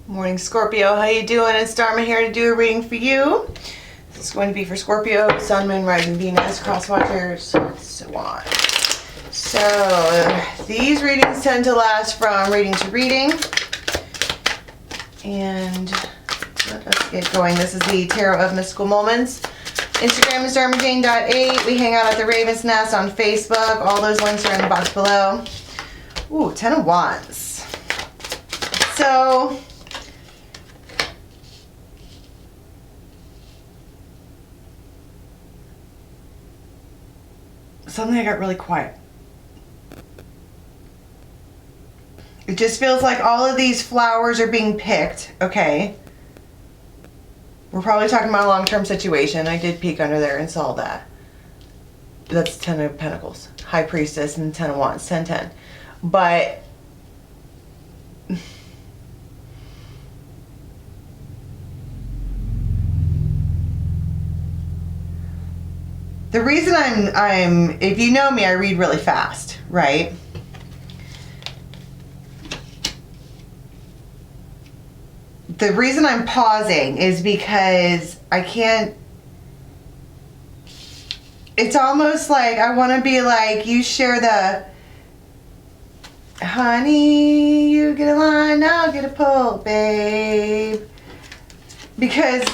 Morning Scorpio, how you doing? It's Dharma here to do a reading for you. This is going to be for Scorpio, Sun, Moon, Rising, Venus, Cross Watchers, so on. So these readings tend to last from reading to reading. And let's get going. This is the Tarot of Mystical Moments. Instagram is dharmajane.8. We hang out at the Raven's Nest on Facebook. All those links are in the box below. Ooh, 10 of Wands. So suddenly I got really quiet. It just feels like all of these flowers are being picked, okay? We're probably talking about a long-term situation. I did peek under there and saw that. That's 10 of Pentacles. High Priestess and 10 of Wands. 10-10. But the reason I'm if you know me, I read really fast, right? The reason I'm pausing is because I can't, it's almost like I want to be like, you share the, honey, you get a line, I'll get a pull, babe. Because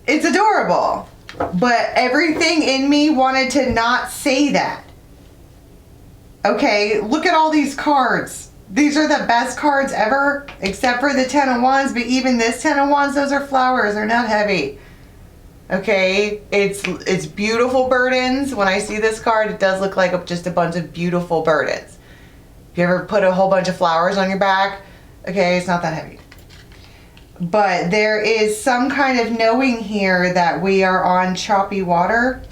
it's adorable, but everything in me wanted to not say that. Okay, look at all these cards. These are the best cards ever, except for the 10 of Wands, but even this 10 of Wands, those are flowers, they're not heavy. Okay, it's beautiful burdens. When I see this card, it does look like just a bunch of beautiful burdens. If you ever put a whole bunch of flowers on your back, okay, it's not that heavy. But there is some kind of knowing here that we are on choppy water.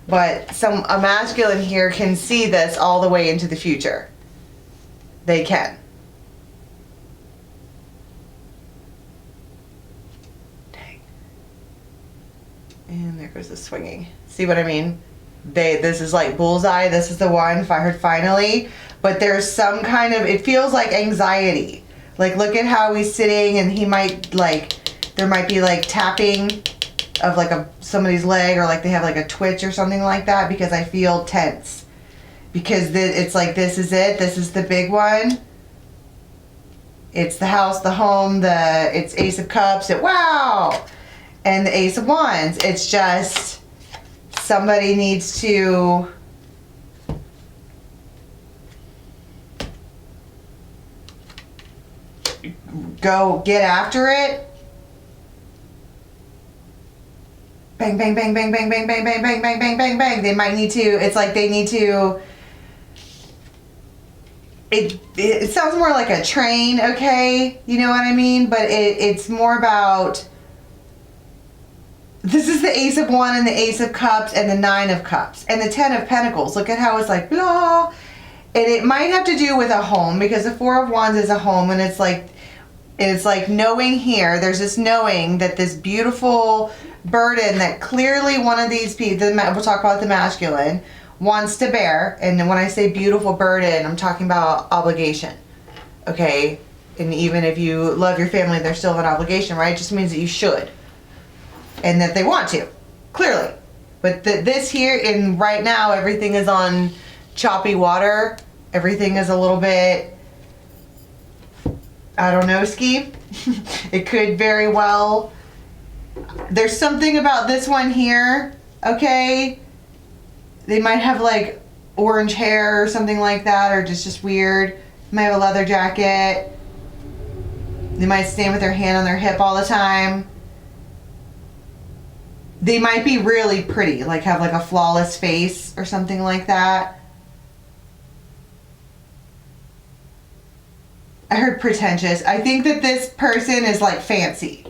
But a masculine here can see this all the way into the future. They can. Dang. And there goes the swinging. See what I mean? This is like bullseye. This is the one fired finally. But there's some kind of, it feels like anxiety. Like, look at how he's sitting and he might there might be like tapping of like somebody's leg, or like they have like a twitch or something like that, because I feel tense. Because it's like, this is it. This is the big one. It's the house, the home, it's Ace of Cups, wow! And the Ace of Wands. It's just, somebody needs to go get after it. Bang, bang, bang, bang, bang, bang, bang, bang, bang, bang, bang, bang, bang. They might need to, it's like they need to, it sounds more like a train, okay? You know what I mean? But it's more about, this is the Ace of Wands and the Ace of Cups and the 9 of Cups and the 10 of Pentacles. Look at how it's like, blah. And it might have to do with a home, because the 4 of Wands is a home, and it's like knowing here, there's this knowing that this beautiful burden that clearly one of these people, we'll talk about the masculine, wants to bear. And when I say beautiful burden, I'm talking about obligation. Okay? And even if you love your family, there's still an obligation, right? It just means that you should. And that they want to. Clearly. But this here, in right now, everything is on choppy water. Everything is a little bit, I don't know, ski. It could very well. There's something about this one here, okay? They might have like orange hair or something like that, or just weird. They might have a leather jacket. They might stand with their hand on their hip all the time. They might be really pretty, like have like a flawless face or something like that. I heard pretentious. I think that this person is like fancy.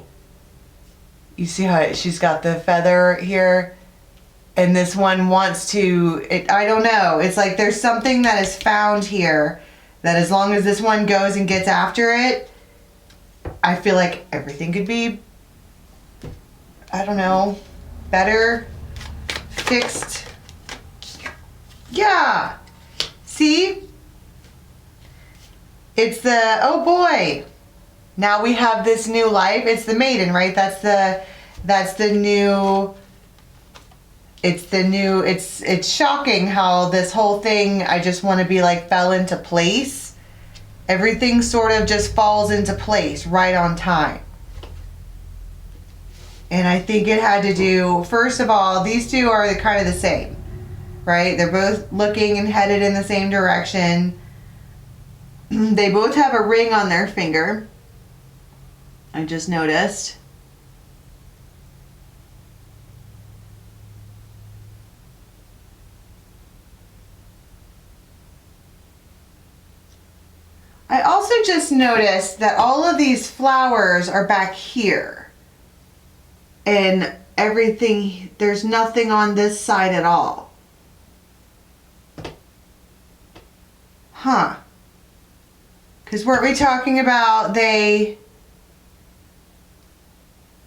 You see how she's got the feather here? And this one wants to, I don't know. It's like there's something that is found here that as long as this one goes and gets after it, I feel like everything could be, I don't know, better, fixed. Yeah. See? It's the, oh boy. Now we have this new life. It's the maiden, right? That's the new, it's shocking how this whole thing, I just want to be like, fell into place. Everything sort of just falls into place right on time. And I think it had to do, first of all, these two are kind of the same, right? They're both looking and headed in the same direction. They both have a ring on their finger. I just noticed. I also just noticed that all of these flowers are back here. And everything, there's nothing on this side at all. Huh. Because weren't we talking about this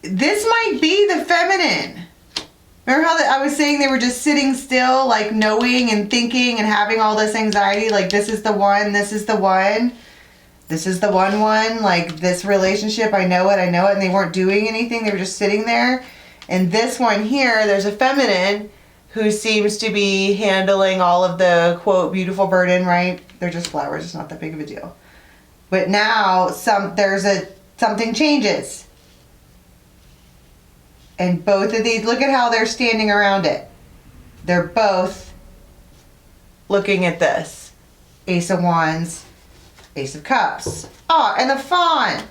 might be the feminine. Remember how I was saying they were just sitting still, like knowing and thinking and having all this anxiety, like this is the one, this is the one. This is the one, like this relationship, I know it, and they weren't doing anything, they were just sitting there. And this one here, there's a feminine who seems to be handling all of the, quote, beautiful burden, right? They're just flowers, it's not that big of a deal. But now, something changes. And both of these, look at how they're standing around it. They're both looking at this. Ace of Wands, Ace of Cups. Oh, and the fawn.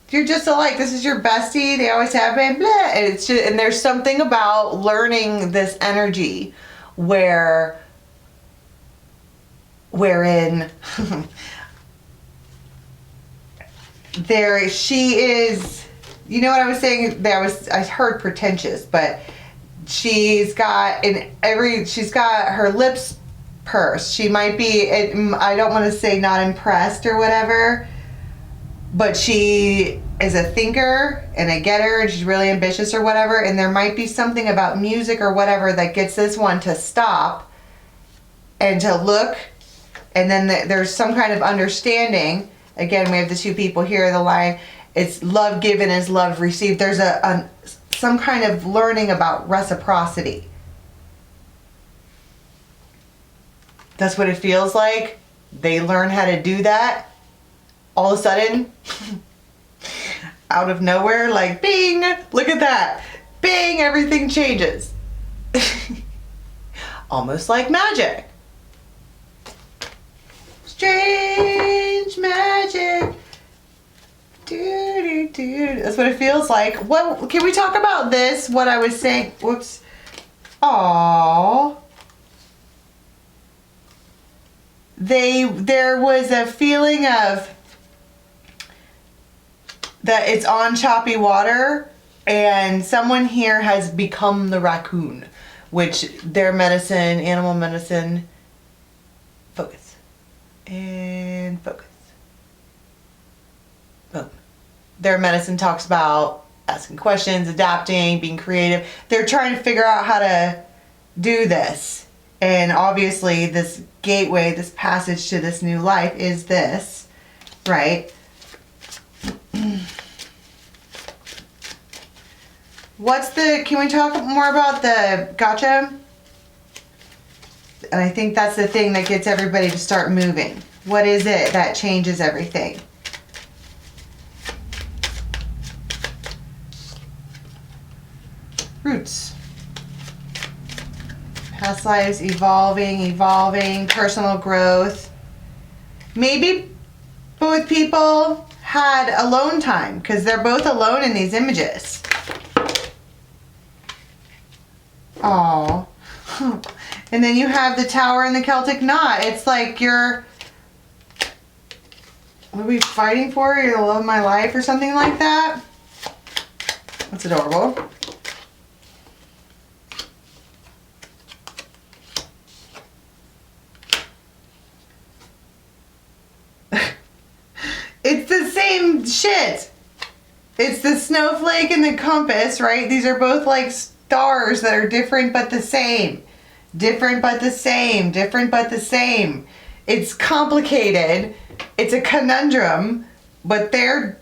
You're just alike. This is your bestie. They always have been. Blah. And it's just, and there's something about learning this energy wherein she is, you know what I was saying? I heard pretentious, but she's got her lips pursed. She might be, I don't want to say not impressed or whatever, but she is a thinker and a getter, and she's really ambitious or whatever, and there might be something about music or whatever that gets this one to stop and to look, and then there's some kind of understanding. Again, we have the two people here, the line, it's love given is love received. There's some kind of learning about reciprocity. That's what it feels like. They learn how to do that. All of a sudden, out of nowhere, like bing, look at that. Bing, everything changes. Almost like magic. Strange magic. That's what it feels like. What can we talk about this? What I was saying. Whoops. Aww. There was a feeling of that it's on choppy water, and someone here has become the raccoon, which their medicine, animal medicine, focus. And focus. Boom. Their medicine talks about asking questions, adapting, being creative. They're trying to figure out how to do this. And obviously this gateway, this passage to this new life is this, right? Can we talk more about the gotcha? And I think that's the thing that gets everybody to start moving. What is it that changes everything? Roots. Past lives, evolving, personal growth. Maybe both people had alone time because they're both alone in these images. Aww. And then you have the tower and the Celtic knot. It's like what are we fighting for? You're the love of my life or something like that. That's adorable. It's the same shit. It's the snowflake and the compass, right? These are both like stars that are different but the same. Different but the same, different but the same. It's complicated. It's a conundrum, but they're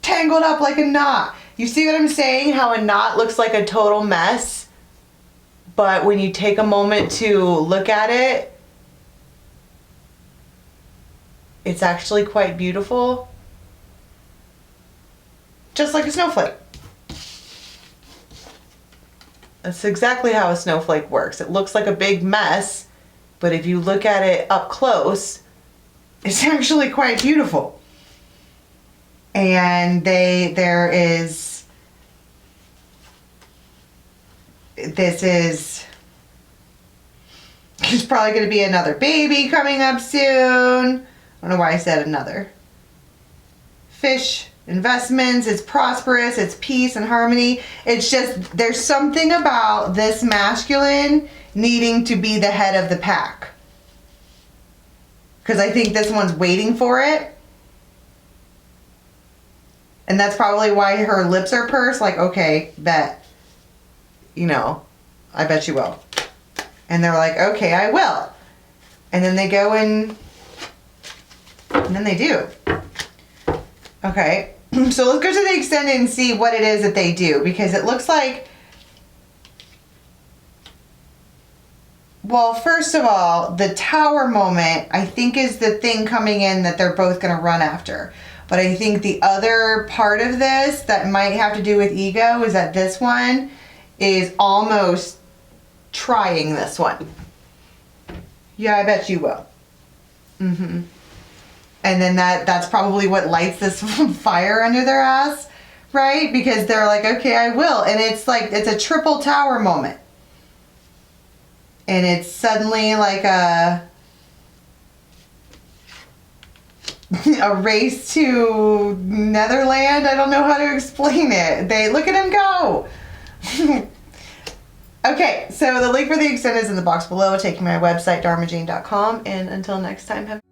tangled up like a knot. You see what I'm saying? How a knot looks like a total mess, but when you take a moment to look at it, it's actually quite beautiful. Just like a snowflake. That's exactly how a snowflake works. It looks like a big mess, but if you look at it up close, it's actually quite beautiful. And this is, there's probably going to be another baby coming up soon. I don't know why I said another. Fish, investments, it's prosperous, it's peace and harmony. It's just, there's something about this masculine needing to be the head of the pack. Because I think this one's waiting for it. And that's probably why her lips are pursed, like, okay, bet. You know, I bet you will. And they're like, okay, I will. And then they go and then they do. Okay, so let's go to the extended and see what it is that they do, because it looks like, well, first of all, the tower moment, I think, is the thing coming in that they're both going to run after. But I think the other part of this that might have to do with ego is that this one is almost trying this one. Yeah, I bet you will. Mm-hmm. And then that's probably what lights this fire under their ass, right? Because they're like, okay, I will. And it's like, it's a triple tower moment. And it's suddenly like a race to Netherland. I don't know how to explain it. They look at him go. Okay, so the link for the extended is in the box below. Take me to my website, dharmajane.com. And until next time, have